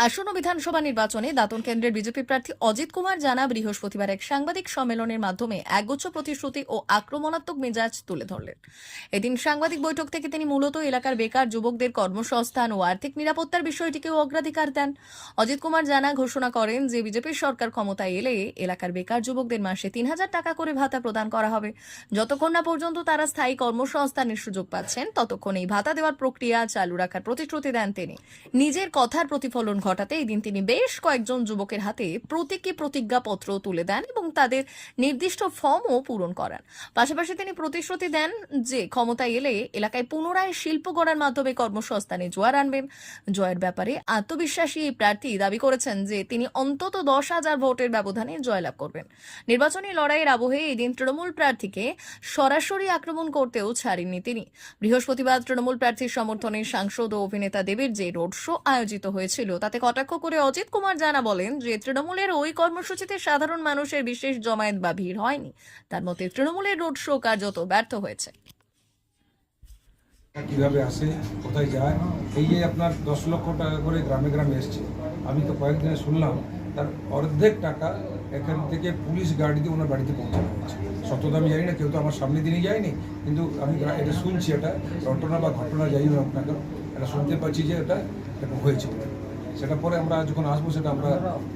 আসন্ন বিধানসভা নির্বাচনে দাঁতন কেন্দ্রের বিজেপি প্রার্থী অজিত কুমার জানা বৃহস্পতিবার এক সাংবাদিক সম্মেলনের মাধ্যমে একগুচ্ছ প্রতিশ্রুতি ও আক্রমণাত্মক মেজাজ তুলে ধরলেন। এদিন সাংবাদিক বৈঠক থেকে তিনি মূলত এলাকার বেকার যুবকদের কর্মসংস্থান ও আর্থিক নিরাপত্তার বিষয়টিকেও অগ্রাধিকার দেন। অজিত কুমার জানা ঘোষণা করেন যে বিজেপির সরকার ক্ষমতায় এলে এলাকার বেকার যুবকদের মাসে ৩,০০০ টাকা করে ভাতা প্রদান করা হবে। যতক্ষণ না পর্যন্ত তারা স্থায়ী কর্মসংস্থানের সুযোগ পাচ্ছেন ততক্ষণ এই ভাতা দেওয়ার প্রক্রিয়া চালু রাখার প্রতিশ্রুতি দেন তিনি। নিজের কথার প্রতিফলন ঘটাতে এদিন তিনি বেশ কয়েকজন যুবকের হাতে প্রতীকী প্রতিজ্ঞাপত্র তুলে দেন এবং তাদের নির্দিষ্ট ফর্মও পূরণ করান। পাশাপাশি তিনি প্রতিশ্রুতি দেন যে ক্ষমতায় এলে এলাকায় পুনরায় শিল্প গড়ার মাধ্যমে কর্মসংস্থানে জোয়ার আনবেন। জয়ের ব্যাপারে আত্মবিশ্বাসী এই প্রার্থী দাবি করেছেন যে তিনি অন্তত 10,000 ভোটের ব্যবধানে জয়লাভ করবেন। নির্বাচনী লড়াইয়ের আবহে এদিন তৃণমূল প্রার্থীকে সরাসরি আক্রমণ করতেও ছাড়েননি তিনি। বৃহস্পতিবার তৃণমূল প্রার্থীর সমর্থনে সাংসদ ও অভিনেতা দেবের যে রোড শো আয়োজিত হয়েছিল তাতে কটাক্ষ করে অজিত কুমার জানা বলেন যে তৃণমূলের ওই কর্মসূচিতে সাধারণ মানুষের বিশেষ জমায়েত বা ভিড় হয়নি। তার মতে তৃণমূলের রোড শো কার্যত ব্যর্থ হয়েছে। কিভাবে আসে, কোথায় যায়, এই যে আপনার 10 লক্ষ টাকা করে গ্রামে গ্রামে এসছে, আমি তো কয়েকদিনে শুনলাম তার অর্ধেক টাকা এখান থেকে পুলিশ গাড়ি দিয়ে ওনার বাড়িতে পৌঁছানো হয়েছে। সত্যতা আমি জানি না, কেউ তো আমার সামনে দিনই যায়নি, কিন্তু আমি এটা শুনছি, এটা ঘটনা বা ঘটনা যাই হোক না কেন, এটা শুনতে পাচ্ছি যে এটা হয়েছে। সেটা পরে আমরা যখন আসবো সেটা আমরা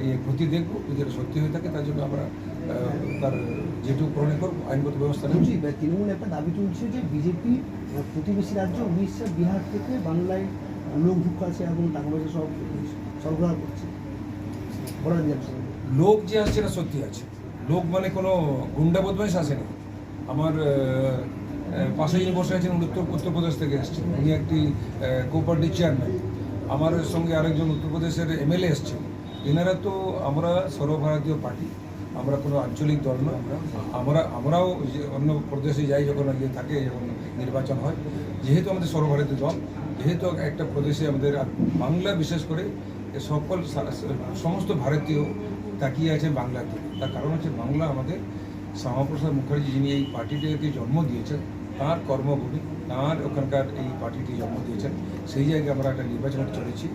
এই ক্ষতি দেখবো, যদি এটা সত্যি হয়ে থাকে তার জন্য আমরা তার যেটুকু প্রণয় করবো আইনগত ব্যবস্থা নেব। তৃণমূল একটা দাবি তুলছে যে বিজেপি প্রতিবেশী রাজ্য উড়িষ্যা বিহার থেকে বাংলায় লোক ঢুক আছে এবং টাকা পয়সা সব সরবরাহ করছে। লোক যে আসছে এটা সত্যি আছে। লোক মানে কোনো গুন্ডা বদমাইশ আসেনি। আমার পাশে যিনি বসে আছেন উত্তরপ্রদেশ থেকে এসছেন, উনি একটি কোঅপারেটিভ চেয়ারম্যান। আমার সঙ্গে আরেকজন উত্তরপ্রদেশের এমএলএ এসছেন। এনারা তো আমরা সর্বভারতীয় পার্টি, আমরা কোনো আঞ্চলিক দল নয়। আমরাও অন্য প্রদেশে যাই যখন ইয়ে থাকে, যখন নির্বাচন হয়, যেহেতু আমাদের সর্বভারতীয় দল, যেহেতু একটা প্রদেশে আমাদের বাংলা বিশেষ করে সমস্ত ভারতীয় তাকিয়ে আছে বাংলাতে। তার কারণ হচ্ছে বাংলা আমাদের শ্যামাপ্রসাদ মুখার্জি যিনি এই পার্টিটিকে জন্ম দিয়েছেন, তাঁর কর্মভূমি, তাঁর ওখানকার এই পার্টিটি জন্ম দিয়েছেন, সেই জায়গায় আমরা একটা নির্বাচন চলেছি,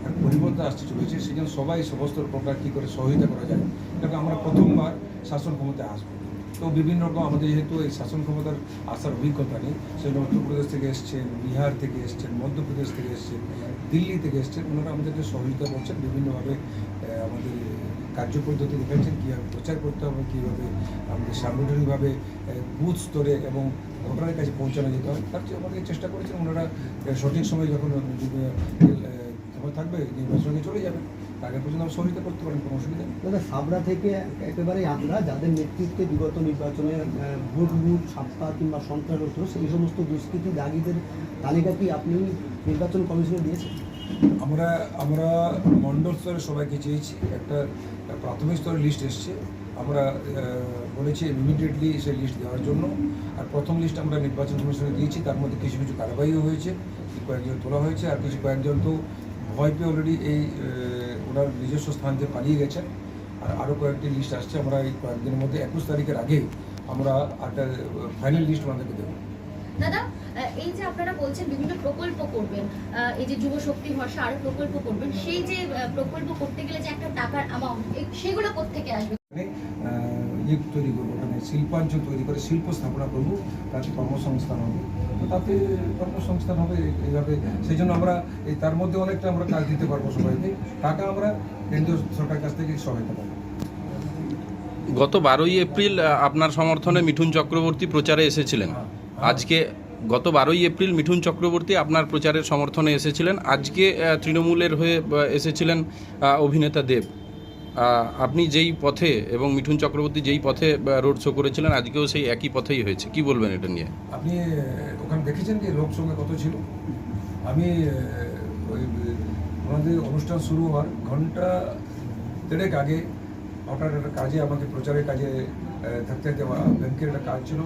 আর পরিবর্তন আসতে চলেছে। সেই জন্য সবাই সমস্ত প্রকার কী করে সহযোগিতা করা যায়, কারণ আমরা প্রথমবার শাসন ক্ষমতায় আসবো। তো বিভিন্ন রকম আমাদের যেহেতু এই শাসন ক্ষমতার আসার অভিজ্ঞতা নেই, সেজন্য উত্তরপ্রদেশ থেকে এসছেন, বিহার থেকে এসছেন, মধ্যপ্রদেশ থেকে এসছেন, দিল্লি থেকে এসছেন, ওনারা আমাদেরকে সহযোগিতা করছেন। বিভিন্নভাবে আমাদের কার্যপদ্ধতি দেখাচ্ছেন, কীভাবে প্রচার করতে হবে, কীভাবে আমাদের সাংগঠনিকভাবে বুথ স্তরে এবং ভোটারের কাছে পৌঁছানো যেতে হয়, তার চেয়ে আমাদেরকে চেষ্টা করেছেন। ওনারা সঠিক সময় যখন থাকবে নির্বাচনে চলে যাবেন, আগে পর্যন্ত আমরা সহযোগিতা করতে পারেন, কোনো অসুবিধা নেই। দাদা, সাবরা থেকে একেবারেই আমরা যাদের নেতৃত্বে বিগত নির্বাচনে ভোট লুট, সাপ্তা কিংবা সন্ত্রাস হতো, সেই সমস্ত দুষ্কৃতী দাগীদের তালিকা কি আপনি নির্বাচন কমিশনে দিয়েছেন? আমরা মণ্ডল স্তরে সবাইকে চেয়েছি, একটা প্রাথমিক স্তরের লিস্ট এসছে, আমরা বলেছি ইমিডিয়েটলি সেই লিস্ট দেওয়ার জন্য। আর প্রথম লিস্ট আমরা নির্বাচন কমিশনে দিয়েছি, তার মধ্যে কিছু কিছু কারবাইও হয়েছে, কয়েকজন তোলা হয়েছে, আর কয়েকজন তো ভয় পেয়ে অলরেডি এই ওনার নিজস্ব স্থান থেকে পালিয়ে গেছেন। আর আরও কয়েকটি লিস্ট আসছে, আমরা এই কয়েকদিনের মধ্যে 21 তারিখের আগে আমরা একটা ফাইনাল লিস্ট ওনাদেরকে দেবো। দাদা, এই যে আপনারা বলছেন বিভিন্ন প্রকল্প করবেন, এই যে যুব শক্তি ভরসা আরো প্রকল্প করবেন, সেই যে প্রকল্প করতে গেলে যে একটা টাকার অ্যামাউন্ট, সেগুলো কোত্থেকে আসবে? তৈরি করবো, মানে শিল্পাঞ্চল তৈরি করে শিল্প স্থাপনা করবো, তাতে কর্মসংস্থান হবে, তো তাতে কর্মসংস্থান হবে এইভাবে। সেই জন্য আমরা তার মধ্যে অনেকটা আমরা কাজ দিতে পারবো সবাইকে। টাকা আমরা কেন্দ্রীয় সরকারের কাছ থেকে সহায়তা পাবো। গত 12ই এপ্রিল আপনার সমর্থনে মিঠুন চক্রবর্তী প্রচারে এসেছিলেন। আজকে গত 12ই এপ্রিল মিঠুন চক্রবর্তী আপনার প্রচারের সমর্থনে এসেছিলেন। আজকে তৃণমূলের হয়ে এসেছিলেন অভিনেতা দেব। আপনি যেই পথে এবং মিঠুন চক্রবর্তী যেই পথে রোড শো করেছিলেন, আজকেও সেই একই পথেই হয়েছে, কি বলবেন এটা নিয়ে? আপনি ওখানে দেখেছেন কি লোক সংখ্যা কত ছিল? আমি ওই ওনাদের অনুষ্ঠান শুরু হওয়ার ঘন্টা দেড়েক আগে হঠাৎ একটা কাজে, আমাকে প্রচারের কাজে থাকতে থাকতে ব্যাংকের একটা কাজ ছিল,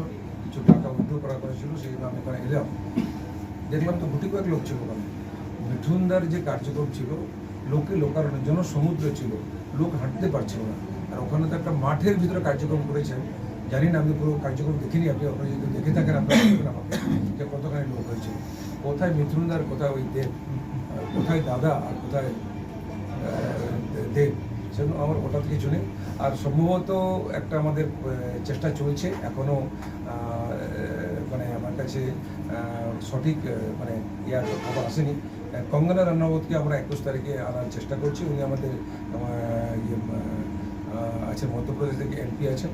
কিছু টাকা উইথড্র করা ছিল, সেই জন্য আমি ওখানে এলাম। দেখলাম তো গুটি কয়েক লোক ছিল ওখানে। মিঠুনদার যে কার্যক্রম ছিল, লোকে লোকারণ্য জনসমুদ্র ছিল, লোক হাঁটতে পারছিল না। আর ওখানে তো একটা মাঠের ভিতরে কার্যক্রম করেছেন, জানি না, আমি পুরো কার্যক্রম দেখিনি। আপনি যদি দেখে থাকেন আপনারা বলবেন আমাকে যে কতখানি লোক হয়েছে। কোথায় মিঠুনদার, কোথায় ওই দেব, কোথায় দাদা, আর কোথায় দেন, সেজন্য আমার ওটা থেকে শুনে। আর সম্ভবত একটা আমাদের চেষ্টা চলছে, এখনও মানে আমার কাছে সঠিক মানে ইয়ার খবর আসেনি। কঙ্গনা রানাওয়াতকে আমরা 21 তারিখে আনার চেষ্টা করছি। উনি আমাদের আছেন মধ্যপ্রদেশ থেকে এমপি আছেন,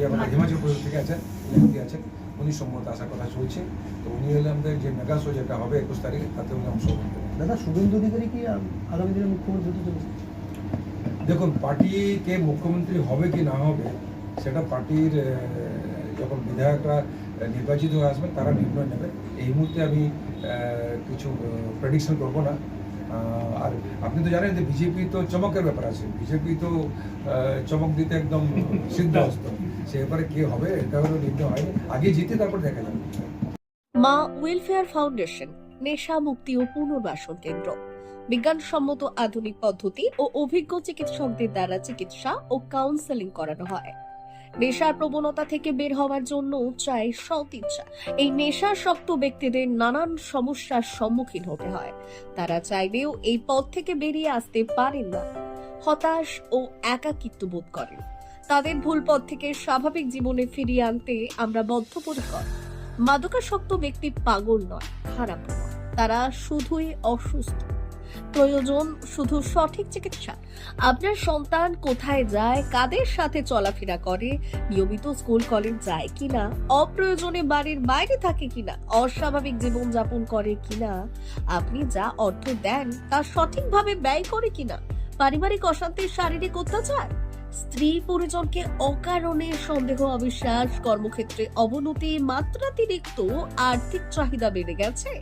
আমাদের হিমাচল প্রদেশ থেকে আছেন এমপি আছেন, উনি সম্ভবত আসার কথা চলছে। তো উনি হলে আমাদের যে মেগা শো যেটা হবে 21 তারিখে, তাতে উনি অংশগ্রহণ করবেন। দাদা, শুভেন্দু অধিকারী কি আগামী দিনে মুখ্যমন্ত্রী হতে চলেছে? দেখুন, পার্টিকে মুখ্যমন্ত্রী হবে কি না হবে সেটা পার্টির যখন বিধায়করা নির্বাচিত হয়ে আসবেন তারা নির্ণয় নেবে। এই মুহূর্তে আমি কিছু প্রেডিকশন করবো না। আর আপনি তো জানেন যে বিজেপি তো চমকের ব্যাপার আছে, বিজেপি তো চমক দিতে একদম সিদ্ধহস্ত। সে ব্যাপারে কে হবে এটা হলো নির্ণয় হয়নি, আগে জিতে তারপর দেখা যাবে। মা ওয়েলফেয়ার ফাউন্ডেশন নেশা মুক্তি ও পুনর্বাসন কেন্দ্র বিজ্ঞানসম্মত আধুনিক পদ্ধতি ও অভিজ্ঞ চিকিৎসকদের দ্বারা চিকিৎসা ও কাউন্সেলিং করানো হয়। নেশার প্রবণতা থেকে বের হওয়ার জন্য চাই সৎ ইচ্ছা। এই নেশাসক্ত ব্যক্তিদের নানান সমস্যার সম্মুখীন হতে হয়, তারা চাইলেও এই পথ থেকে বেরিয়ে আসতে পারেন না, হতাশ ও একাকিত্ব বোধ করেন। তাদের ভুল পথ থেকে স্বাভাবিক জীবনে ফিরিয়ে আনতে আমরা বদ্ধপরিকর। মাদকাসক্ত ব্যক্তি পাগল নয়, খারাপ নয়, তারা শুধুই অসুস্থ। প্রয়োজন শুধু সঠিক চিকিৎসা। আপনার সন্তান কোথায় যায়, কাদের সাথে চলাফেরা করে, নিয়মিত স্কুল কলেজ যায় কিনা, অপ্রয়োজনে বাড়ির বাইরে থাকে কিনা, অস্বাভাবিক জীবন যাপন করে কিনা, আপনি যা অর্থ দেন তা সঠিকভাবে ব্যয় করে কিনা, পারিবারিক অশান্তির শারীরিক অত্যাচার, স্ত্রী পরিজনকে অকারণে সন্দেহ অবিশ্বাস, কর্মক্ষেত্রে অবনতি, মাত্রাতিরিক্ত আর্থিক চাহিদা বেড়ে গেছে,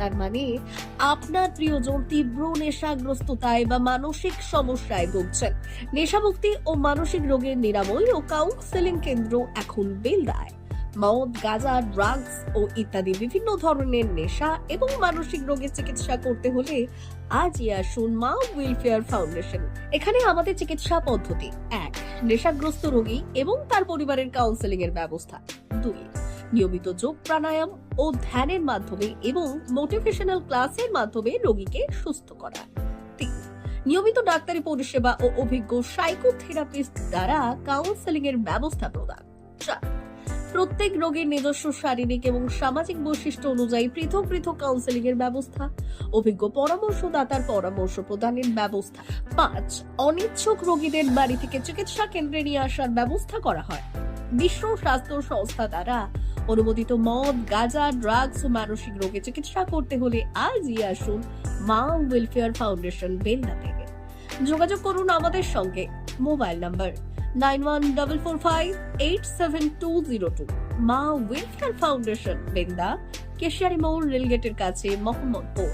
তার মানে আপনার প্রিয়জন তীব্র নেশাগ্রস্ততায় বা মানসিক সমস্যায় ভুগছেন। নেশামুক্তি ও মানসিক রোগের নিরাময় ও কাউন্সেলিং কেন্দ্র এখন বেলদায়। মদ, গাঁজা, ড্রাগস ও ইত্যাদি বিভিন্ন ধরনের নেশা এবং মানসিক রোগের চিকিৎসা করতে হলে আজই আসুন মা ওয়েলফেয়ার ফাউন্ডেশন। এখানে আমাদের চিকিৎসা পদ্ধতি: 1. নেশাগ্রস্ত রোগী এবং তার পরিবারের কাউন্সেলিং এর ব্যবস্থা। 2. নিয়মিত যোগ, প্রাণায়াম ও ধ্যানের মাধ্যমে এবং মোটিভেশনাল ক্লাসের মাধ্যমে রোগীকে সুস্থ করা। 3. নিয়মিত ডাক্তারি পরিষেবা ও অভিজ্ঞ সাইকোথেরাপিস্ট দ্বারা কাউন্সেলিং এর ব্যবস্থা প্রদান। 4. প্রত্যেক রোগীর নিজস্ব শারীরিক এবং সামাজিক বৈশিষ্ট্য অনুযায়ী পৃথক পৃথক কাউন্সেলিং এর ব্যবস্থা, অভিজ্ঞ পরামর্শদাতার পরামর্শ প্রদানের ব্যবস্থা। 5. অনিচ্ছুক রোগীদের বাড়ি থেকে চিকিৎসা কেন্দ্রে নিয়ে আসার ব্যবস্থা করা হয়। বিশ্ব স্বাস্থ্য সংস্থা দ্বারা অনুমোদিত মদ, গাঁজা, ড্রাগস ও মানসিক রোগে চিকিৎসা করতে হলে আজই আসুন মা ওয়েলফেয়ার ফাউন্ডেশন বেলদা থেকে। যোগাযোগ করুন আমাদের সঙ্গে। Mobile number 9144587202। মা ওয়েলফেয়ার ফাউন্ডেশন, বেলদা, কেশিয়ারি মোড়, রেলগেটের কাছে, মোহাম্মদপুর।